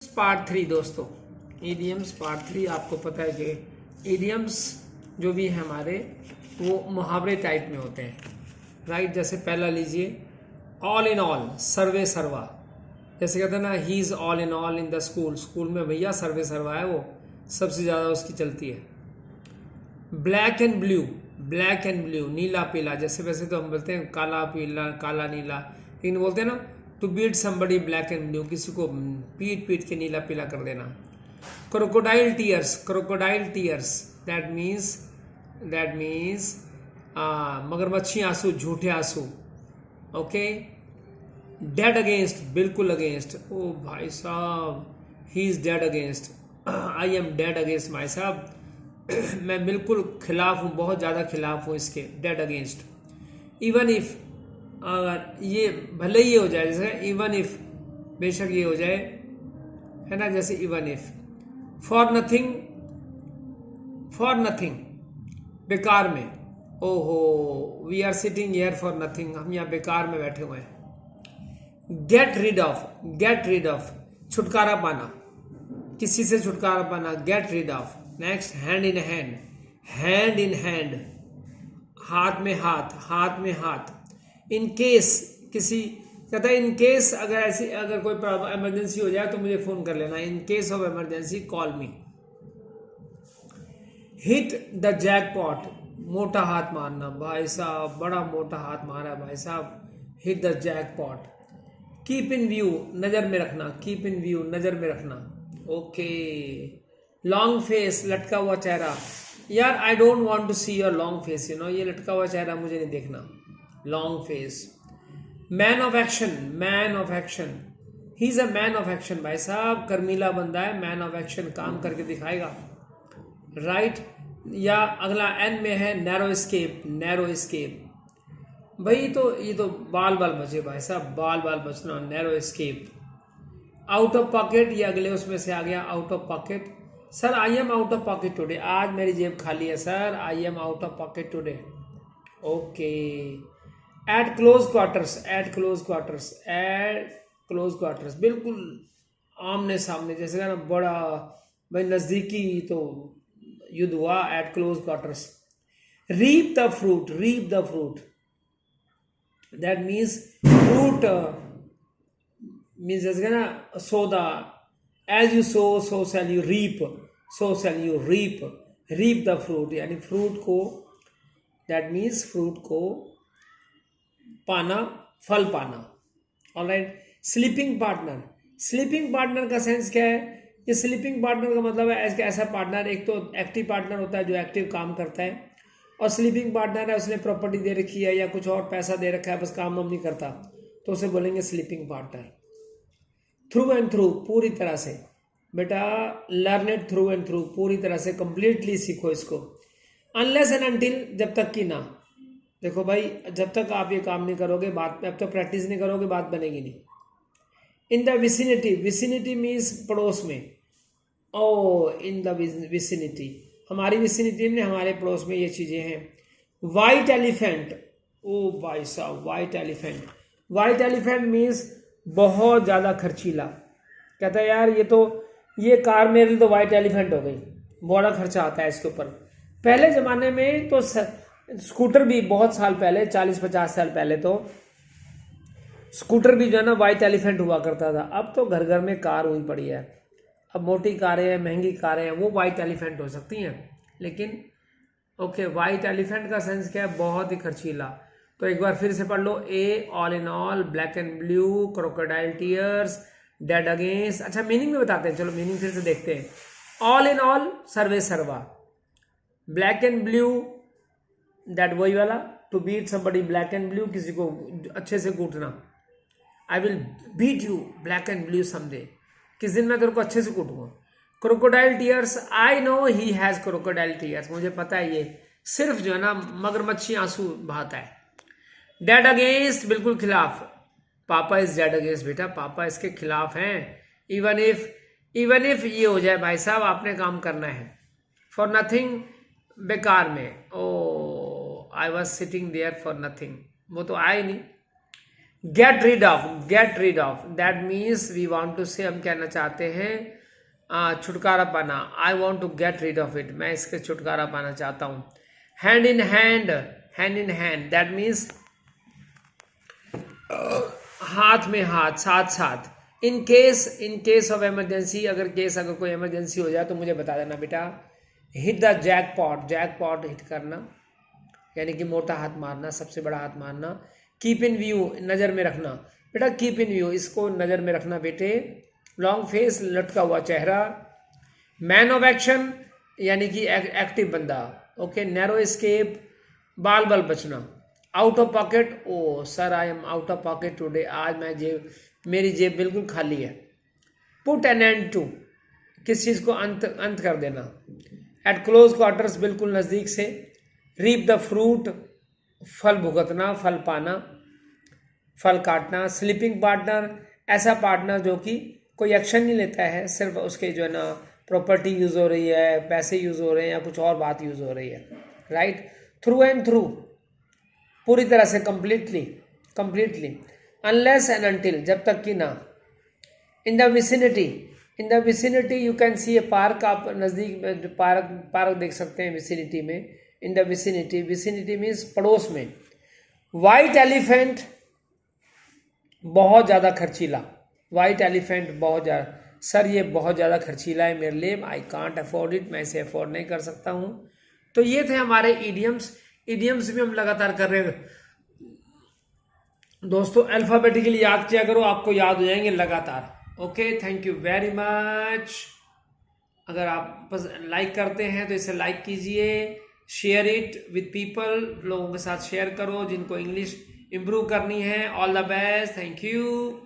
Part 3 दोस्तों, idioms part 3। आपको पता है कि ईडियम्स जो भी हैं हमारे वो मुहावरे टाइप में होते हैं, राइट। जैसे पहला लीजिए, ऑल इन ऑल, सर्वे सर्वा। जैसे कहते हैं ना, he is all in all in the school. School में भैया सर्वे सर्वा है, वो सबसे ज़्यादा उसकी चलती है। Black and blue, black and blue, नीला पीला। जैसे वैसे तो हम बोलते हैं काला पीला, काला नीला, लेकिन बोलते हैं ना to beat somebody black and blue, किसी को पीट पीट के नीला पीला कर देना। Crocodile tears, crocodile tears, that means मगरमच्छी आंसू, झूठे आंसू। ओके। डेड अगेंस्ट, बिल्कुल अगेंस्ट। ओ भाई साहब, he is dead against, I am dead against my साहब, मैं बिल्कुल खिलाफ हूँ, बहुत ज़्यादा खिलाफ हूँ इसके, डेड अगेंस्ट। इवन इफ, अगर ये भले ही हो जाए, जैसे इवन इफ, बेशक ये हो जाए, है ना, जैसे even if. For nothing, for nothing, बेकार में। ओहो, we are sitting here for nothing, हम यहाँ बेकार में बैठे हुए हैं। Get rid of, get rid of, छुटकारा पाना, किसी से छुटकारा पाना, get rid of. Next, hand in hand, hand in hand, हाथ में हाथ, हाथ में हाथ। इन केस, किसी कहता है इन केस, अगर ऐसी अगर कोई इमरजेंसी हो जाए तो मुझे फोन कर लेना, in case of emergency call me. Hit the jackpot, मोटा हाथ मारना, भाई साहब बड़ा मोटा हाथ मारा भाई साहब, hit the jackpot. Keep in view, नजर में रखना, कीप इन व्यू, नजर में रखना। ओके। लॉन्ग फेस, लटका हुआ चेहरा। यार I don't want to see your long face, you know, ये लटका हुआ चेहरा मुझे नहीं देखना, long face. Man of action, man of action, he is a man of action, भाई साहब कर्मीला बंदा है, मैन ऑफ एक्शन, काम करके दिखाएगा, राइट। या अगला एन में है, नैरो स्केप, नैरो स्केप। भाई तो ये तो बाल बाल बचे भाई साहब, बाल बाल बचना, narrow escape. Out of pocket, ये अगले उसमें से आ गया, out of pocket. Sir I am out of pocket today, आज मेरी जेब खाली है sir, I am out of pocket today. Okay. At close quarters, at close quarters, at close quarters, बिल्कुल आमने सामने, जैसे ना बड़ा भाई नजदीकी तो युद्ध हुआ, at close quarters. Reap the fruit, reap the fruit, that means fruit, means जैसे ना सौदा, as you sow shall you reap, so shall you reap, reap the fruit, यानी फ्रूट को, दैट मीन्स फ्रूट को पाना, फल पाना। Alright. Sleeping partner, sleeping partner का सेंस क्या है? ये स्लीपिंग पार्टनर का मतलब है ऐसा पार्टनर, एक तो एक्टिव पार्टनर होता है जो एक्टिव काम करता है, और स्लीपिंग पार्टनर है उसने प्रॉपर्टी दे रखी है या कुछ और पैसा दे रखा है, बस काम वाम नहीं करता, तो उसे बोलेंगे sleeping partner. Through and through, पूरी तरह से, बेटा learn it through and through, पूरी तरह से कंप्लीटली सीखो इसको। अनलेस एंड अनटिल, जब तक कि ना, देखो भाई जब तक आप ये काम नहीं करोगे, बात अब तो प्रैक्टिस नहीं करोगे, बात बनेगी नहीं। In the vicinity, vicinity means पड़ोस में। ओ इन द विसिनिटी, हमारी विसिनिटी में, हमारे पड़ोस में ये चीजें हैं। वाइट एलिफेंट, ओ भाई साहब white elephant, white elephant means बहुत ज्यादा खर्चीला। कहता है यार ये कार मेरे लिए तो वाइट एलिफेंट हो गई, बड़ा खर्चा आता है इसके ऊपर। पहले जमाने में तो स्कूटर भी, बहुत साल पहले, 40-50 साल पहले तो स्कूटर भी जो है ना वाइट एलिफेंट हुआ करता था। अब तो घर घर में कार हुई पड़ी है, अब मोटी कारें हैं, महंगी कारें हैं, वो वाइट एलिफेंट हो सकती हैं, लेकिन ओके, वाइट एलिफेंट का सेंस क्या है? बहुत ही खर्चीला। तो एक बार फिर से पढ़ लो, a all in all, black and blue, crocodile tears, dead against. अच्छा मीनिंग में बताते हैं, चलो मीनिंग फिर से देखते हैं। ऑल इन ऑल, सर्वे सर्वा। ब्लैक एंड ब्लू, दैट वही वाला, to beat somebody black and blue, किसी को अच्छे से कूटना। I will beat you black and blue someday, किस दिन मैं तेरे को अच्छे से कूटूंगा। Crocodile tears, I know he has crocodile tears, मुझे पता है ये सिर्फ जो है ना मगरमच्छी आंसू बहाता है। डेड अगेंस्ट, बिल्कुल खिलाफ, पापा इज डेड अगेंस्ट, बेटा पापा इसके खिलाफ हैं। इवन इफ ये हो जाए भाई साहब, आपने काम करना है। फॉर नथिंग, बेकार में, oh I was sitting there for nothing, वो तो आए नहीं। Get rid of that means we want to say, हम कहना चाहते हैं छुटकारा पाना। I want to get rid of it, मैं इसके छुटकारा पाना चाहता हूँ। Hand in hand that means हाथ में हाथ, साथ साथ। इन केस ऑफ इमरजेंसी, अगर कोई इमरजेंसी हो जाए तो मुझे बता देना बेटा। हिट द जैकपॉट हिट करना, यानी कि मोटा हाथ मारना, सबसे बड़ा हाथ मारना। कीप इन व्यू, नज़र में रखना बेटा, कीप इन व्यू, इसको नज़र में रखना बेटे। लॉन्ग फेस, लटका हुआ चेहरा। मैन ऑफ एक्शन, यानी कि एक्टिव बंदा। ओके। नैरो एस्केप, बाल बचना। Out of pocket, oh sir I am out of pocket today, आज मेरी जेब बिल्कुल खाली है। पुट एन एंड टू, किस चीज़ को अंत कर देना। एट क्लोज क्वार्टर्स, बिल्कुल नज़दीक से। रीप द फ्रूट, फल भुगतना, फल पाना, फल काटना। स्लीपिंग पार्टनर, ऐसा पार्टनर जो कि कोई एक्शन नहीं लेता है, सिर्फ उसके जो है ना प्रॉपर्टी यूज़ हो रही है, पैसे यूज़ हो रहे हैं या कुछ और बात यूज़ हो रही है। राइट। थ्रू एंड थ्रू, पूरी तरह से, कंप्लीटली। अनलेस एंड अनटिल, जब तक कि ना। In the vicinity you can see A park, आप नज़दीक पार्क देख सकते हैं विसिनिटी में। इन द विसिनिटी मीन्स पड़ोस में। वाइट एलिफेंट, बहुत ज़्यादा खर्चीला। वाइट एलिफेंट बहुत ज़्यादा, सर ये बहुत ज़्यादा खर्चीला है मेरे लिए, आई कांट अफोर्ड इट, मैं इसे अफोर्ड नहीं कर सकता हूँ। तो ये थे हमारे इडियम्स भी हम लगातार कर रहे हैं दोस्तों। अल्फ़ाबेटिकली याद किया करो, आपको याद हो जाएंगे लगातार। Okay, thank you very much. अगर आप लाइक करते हैं तो इसे लाइक कीजिए, शेयर इट विद पीपल, लोगों के साथ शेयर करो जिनको इंग्लिश इम्प्रूव करनी है। All the best, thank you.